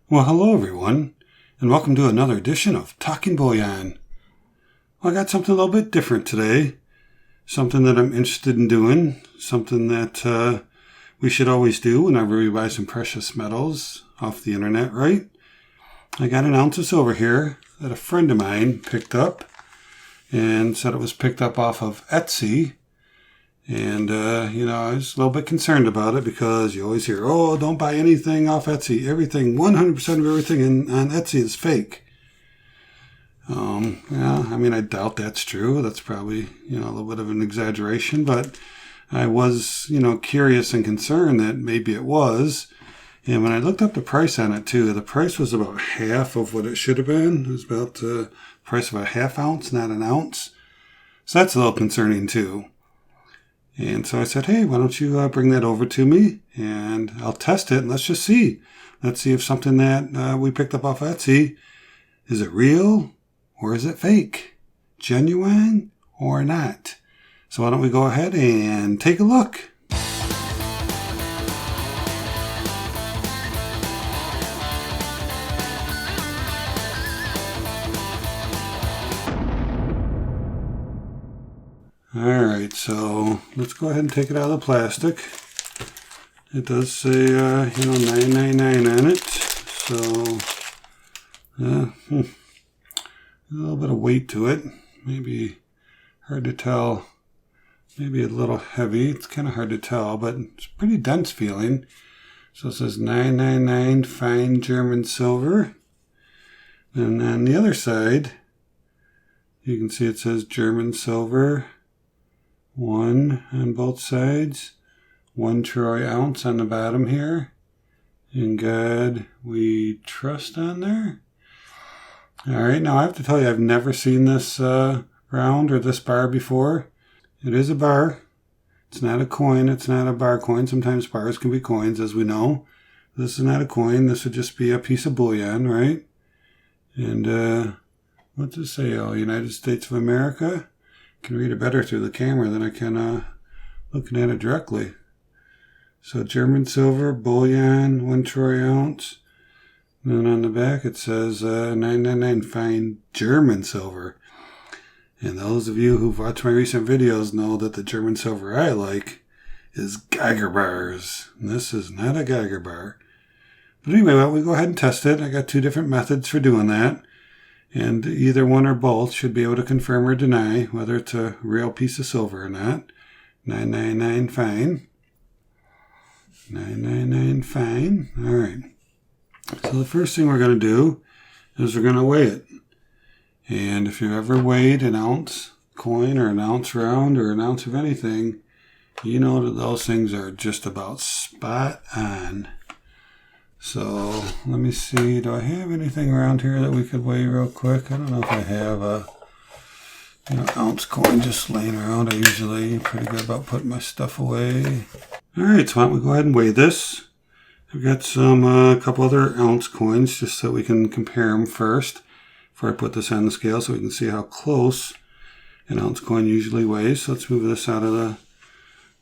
Well, hello everyone, and welcome to another edition of Talking Bullion. Well, I got something a little bit different today, something that I'm interested in doing, something that we should always do whenever we buy some precious metals off the internet, right? I got an ounce of silver here that a friend of mine picked up and said it was picked up off of Etsy. And, I was a little bit concerned about it because you always hear, oh, don't buy anything off Etsy. Everything, 100% of everything on Etsy is fake. I doubt that's true. That's probably, a little bit of an exaggeration. But I was, curious and concerned that maybe it was. And when I looked up the price on it, too, the price was about half of what it should have been. It was about the price of a half ounce, not an ounce. So that's a little concerning, too. And so I said, hey, why don't you bring that over to me and I'll test it and let's just see. Let's see if something that we picked up off Etsy, is it real or is it fake? Genuine or not? So why don't we go ahead and take a look. Alright, so let's go ahead and take it out of the plastic. It does say, $9.99 on it. So, a little bit of weight to it. Maybe hard to tell. Maybe a little heavy. It's kind of hard to tell, but it's pretty dense feeling. So it says 999 fine German silver. And on the other side, you can see it says German silver. 1 on both sides, 1 troy ounce on the bottom here. In God we trust on there. Alright, now I have to tell you, I've never seen this round or this bar before. It is a bar. It's not a coin. It's not a bar coin. Sometimes bars can be coins, as we know. This is not a coin. This would just be a piece of bullion, right? And what does it say? Oh, United States of America. I can read it better through the camera than I can looking at it directly. So German silver, bullion, 1 troy ounce. And then on the back it says 999 fine German silver. And those of you who've watched my recent videos know that the German silver I like is Geiger bars. And this is not a Geiger bar. But anyway, well, we go ahead and test it. I got 2 different methods for doing that. And either one or both should be able to confirm or deny whether it's a real piece of silver or not. 999 fine. 999 fine. All right. So the first thing we're going to do is we're going to weigh it. And if you've ever weighed an ounce coin or an ounce round or an ounce of anything, you know that those things are just about spot on. So let me see, do I have anything around here that we could weigh real quick? I don't know if I have a ounce coin just laying around. I usually pretty good about putting my stuff away. Alright, so why don't we go ahead and weigh this. I've got some a couple other ounce coins just so we can compare them first before I put this on the scale so we can see how close an ounce coin usually weighs. So let's move this out of the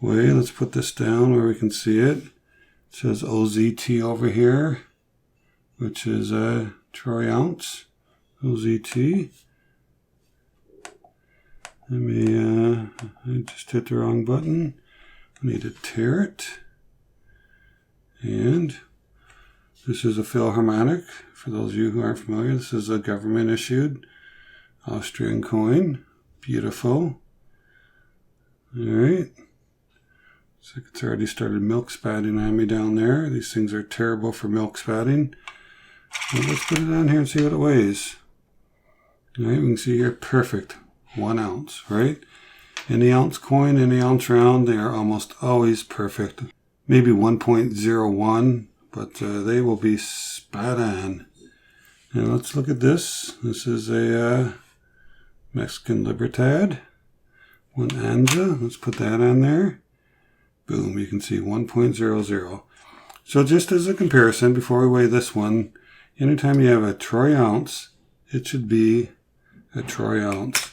way. Let's put this down where we can see it. It says OZT over here, which is a troy ounce. OZT. I just hit the wrong button. I need to tear it. And this is a Philharmonic. For those of you who aren't familiar, this is a government issued Austrian coin. Beautiful. Alright. Looks like it's already started milk spatting on me down there. These things are terrible for milk spatting. So let's put it on here and see what it weighs. Alright, we can see here, perfect. 1 ounce, right? Any ounce coin, any ounce round, they are almost always perfect. Maybe 1.01, but they will be spot on. And let's look at this. This is a Mexican Libertad. 1 Anza. Let's put that on there. Boom, you can see 1.00. So just as a comparison, before we weigh this one, anytime you have a troy ounce, it should be a troy ounce.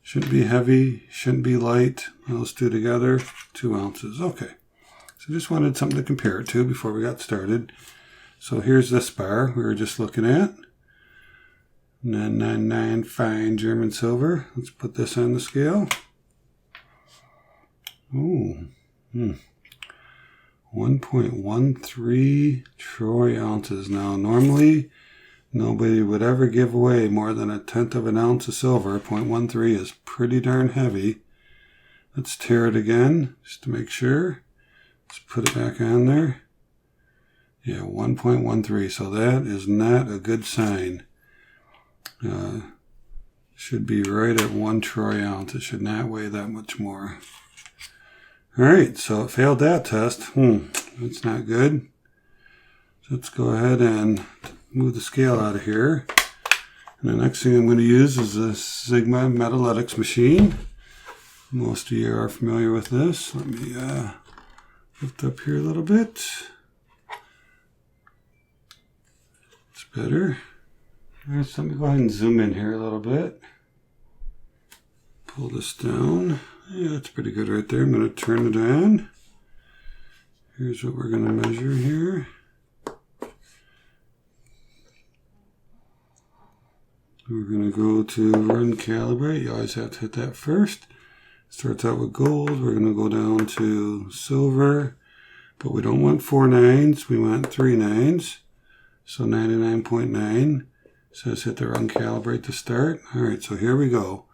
Shouldn't be heavy, shouldn't be light. Those two together, 2 ounces. Okay. So just wanted something to compare it to before we got started. So here's this bar we were just looking at. 999 fine German silver. Let's put this on the scale. Ooh. 1.13 troy ounces. Now, normally, nobody would ever give away more than 1/10 of an ounce of silver. 0.13 is pretty darn heavy. Let's tear it again, just to make sure. Let's put it back on there. Yeah, 1.13. So that is not a good sign. Should be right at 1 troy ounce. It should not weigh that much more. Alright, so it failed that test. That's not good. So let's go ahead and move the scale out of here. And the next thing I'm going to use is a Sigma Metalytics machine. Most of you are familiar with this. Let me lift up here a little bit. It's better. Alright, so let me go ahead and zoom in here a little bit. Pull this down. Yeah, that's pretty good right there. I'm going to turn it on. Here's what we're going to measure here. We're going to go to run calibrate. You always have to hit that first. Starts out with gold. We're going to go down to silver. But we don't want 4 nines. We want 3 nines. So 99.9. Says hit the run calibrate to start. Alright, so here we go.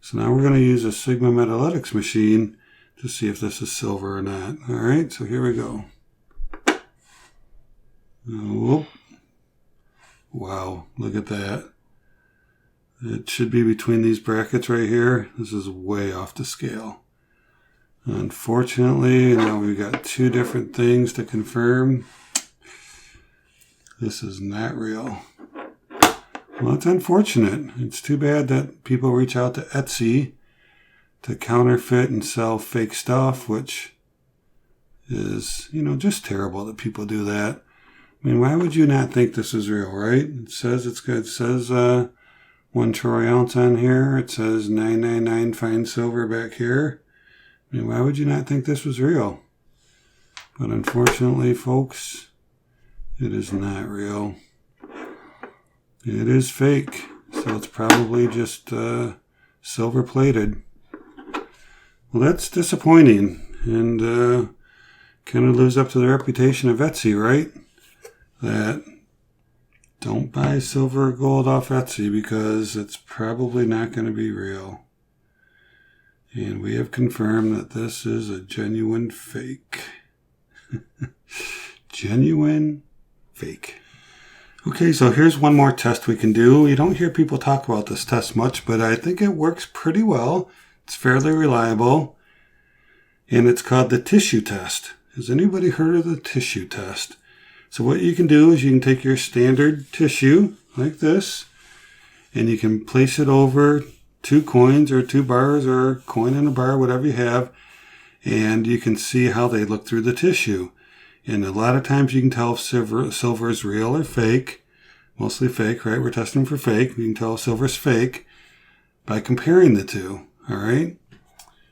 So now we're going to use a Sigma Metalytics machine to see if this is silver or not. Alright, so here we go. Whoop. Wow, look at that. It should be between these brackets right here. This is way off the scale. Unfortunately, now we've got 2 different things to confirm. This is not real. Well, it's unfortunate. It's too bad that people reach out to Etsy to counterfeit and sell fake stuff, which is, just terrible that people do that. I mean, why would you not think this is real, right? It says it's good. It says 1 troy ounce on here. It says 999 fine silver back here. I mean, why would you not think this was real? But unfortunately, folks, it is not real. It is fake, so it's probably just silver plated. Well, that's disappointing, and kind of lives up to the reputation of Etsy, right? That don't buy silver or gold off Etsy because it's probably not going to be real. And we have confirmed that this is a genuine fake. Genuine fake. Okay, so here's one more test we can do. You don't hear people talk about this test much, but I think it works pretty well. It's fairly reliable. And it's called the tissue test. Has anybody heard of the tissue test? So what you can do is you can take your standard tissue, like this, and you can place it over 2 coins or 2 bars or a coin and a bar, whatever you have, and you can see how they look through the tissue. And a lot of times you can tell if silver is real or fake. Mostly fake, right? We're testing for fake. We can tell if silver's fake by comparing the two, all right?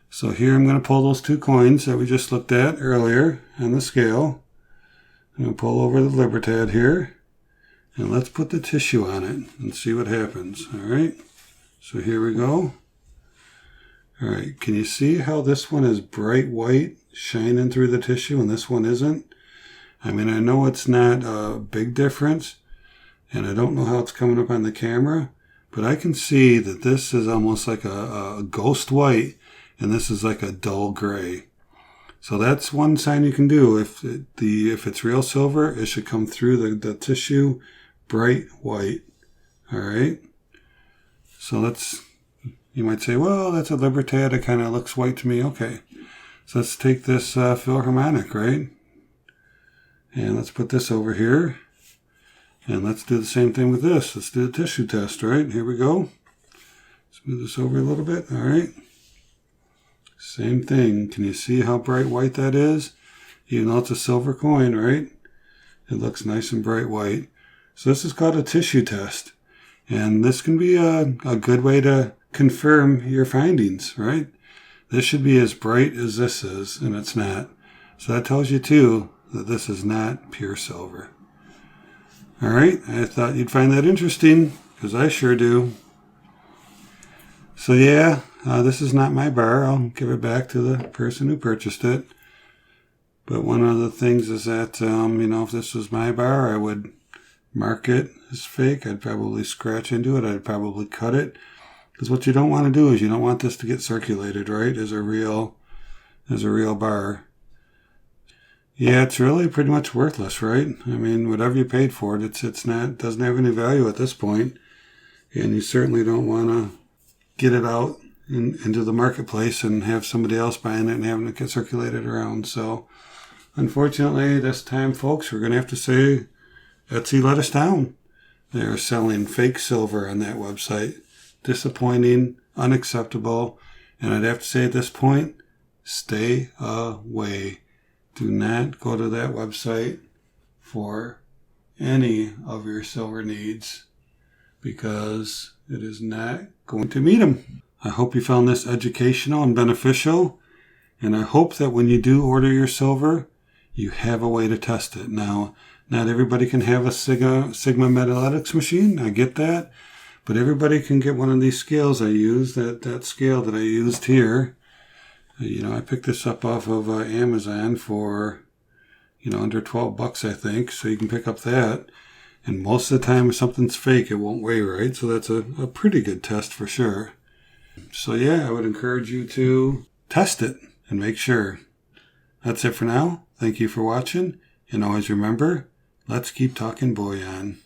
So here I'm going to pull those 2 coins that we just looked at earlier on the scale. I'm going to pull over the Libertad here. And let's put the tissue on it and see what happens, all right? So here we go. All right, can you see how this one is bright white, shining through the tissue, and this one isn't? I mean, I know it's not a big difference, and I don't know how it's coming up on the camera, but I can see that this is almost like a ghost white, and this is like a dull gray. So that's one sign you can do. If it's real silver, it should come through the tissue bright white. All right. So you might say, well, that's a Libertad. It kind of looks white to me. Okay. So let's take this Philharmonic, right? And let's put this over here. And let's do the same thing with this. Let's do the tissue test, right? Here we go. Let's move this over a little bit. All right. Same thing. Can you see how bright white that is? Even though it's a silver coin, right? It looks nice and bright white. So this is called a tissue test. And this can be a good way to confirm your findings, right? This should be as bright as this is, and it's not. So that tells you, too, that this is not pure silver. All right, I thought you'd find that interesting, because I sure do. So yeah, this is not my bar. I'll give it back to the person who purchased it. But one of the things is that, if this was my bar, I would mark it as fake. I'd probably scratch into it. I'd probably cut it. Because what you don't want to do is you don't want this to get circulated, right, as a real bar. Yeah, it's really pretty much worthless, right? I mean, whatever you paid for it, doesn't have any value at this point. And you certainly don't want to get it out into the marketplace and have somebody else buying it and having it get circulated around. So, unfortunately, this time, folks, we're going to have to say Etsy let us down. They are selling fake silver on that website. Disappointing, unacceptable, and I'd have to say at this point, stay away. Do not go to that website for any of your silver needs, because it is not going to meet them. I hope you found this educational and beneficial, and I hope that when you do order your silver, you have a way to test it. Now, not everybody can have a Sigma Metaletics machine, I get that, but everybody can get one of these scales I use, that scale that I used here. I picked this up off of Amazon for, under $12, I think, so you can pick up that. And most of the time, if something's fake, it won't weigh right. So that's a pretty good test for sure. So yeah, I would encourage you to test it and make sure. That's it for now. Thank you for watching. And always remember, let's keep talking bullion.